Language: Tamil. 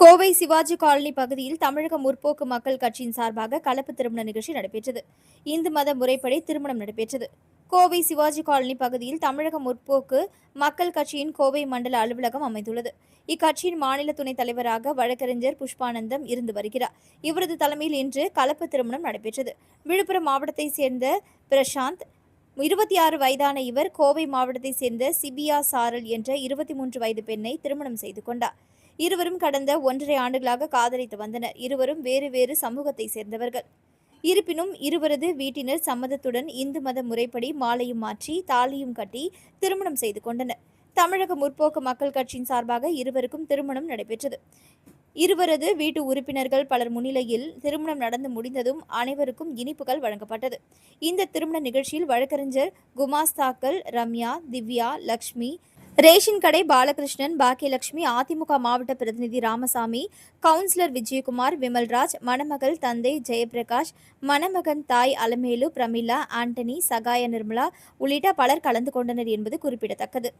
கோவை சிவாஜி காலனி பகுதியில் தமிழக முற்போக்கு மக்கள் கட்சியின் சார்பாக கலப்பு திருமண நிகழ்ச்சி நடைபெற்றது. இந்து மத முறைப்படி திருமணம் நடைபெற்றது. கோவை சிவாஜி காலனி பகுதியில் தமிழக முற்போக்கு மக்கள் கட்சியின் கோவை மண்டல அலுவலகம் அமைந்துள்ளது. இக்கட்சியின் மாநில துணைத் தலைவராக வழக்கறிஞர் புஷ்பானந்தம் இருந்து வருகிறார். இவரது தலைமையில் இன்று கலப்பு திருமணம் நடைபெற்றது. விழுப்புரம் மாவட்டத்தைச் சேர்ந்த பிரசாந்த் 26 வயதான இவர் கோவை மாவட்டத்தைச் சேர்ந்த சிபியா சாரல் என்ற 23 வயது பெண்ணை திருமணம் செய்து கொண்டார். இருவரும் கடந்த 1.5 ஆண்டுகளாக காதலித்து வந்தனர். இருவரும் வேறு வேறு சமூகத்தை சேர்ந்தவர்கள். இருப்பினும் இருவரது வீட்டினர் சம்மதத்துடன் இந்து மத முறைப்படி மாலையும் மாற்றி தாலியும் கட்டி திருமணம் செய்து கொண்டனர். தமிழக முற்போக்கு மக்கள் கட்சியின் சார்பாக இருவருக்கும் திருமணம் நடைபெற்றது. இருவரது வீட்டு உறுப்பினர்கள் பலர் முன்னிலையில் திருமணம் நடந்து முடிந்ததும் அனைவருக்கும் இனிப்புகள் வழங்கப்பட்டது. இந்த திருமண நிகழ்ச்சியில் வழக்கறிஞர் குமாஸ்தாக்கள் ரம்யா, திவ்யா, லக்ஷ்மி, ரேஷன் கடை பாலகிருஷ்ணன், பாக்கியலட்சுமி, அதிமுக மாவட்ட பிரதிநிதி ராமசாமி, கவுன்சிலர் விஜயகுமார், விமல்ராஜ், மணமகள் தந்தை ஜெயபிரகாஷ், மணமகன் தாய் அலமேலு, பிரமிளா, ஆண்டனி, சகாய நிர்மலா உள்ளிட்ட பலர் கலந்து கொண்டனர் என்பது குறிப்பிடத்தக்கது.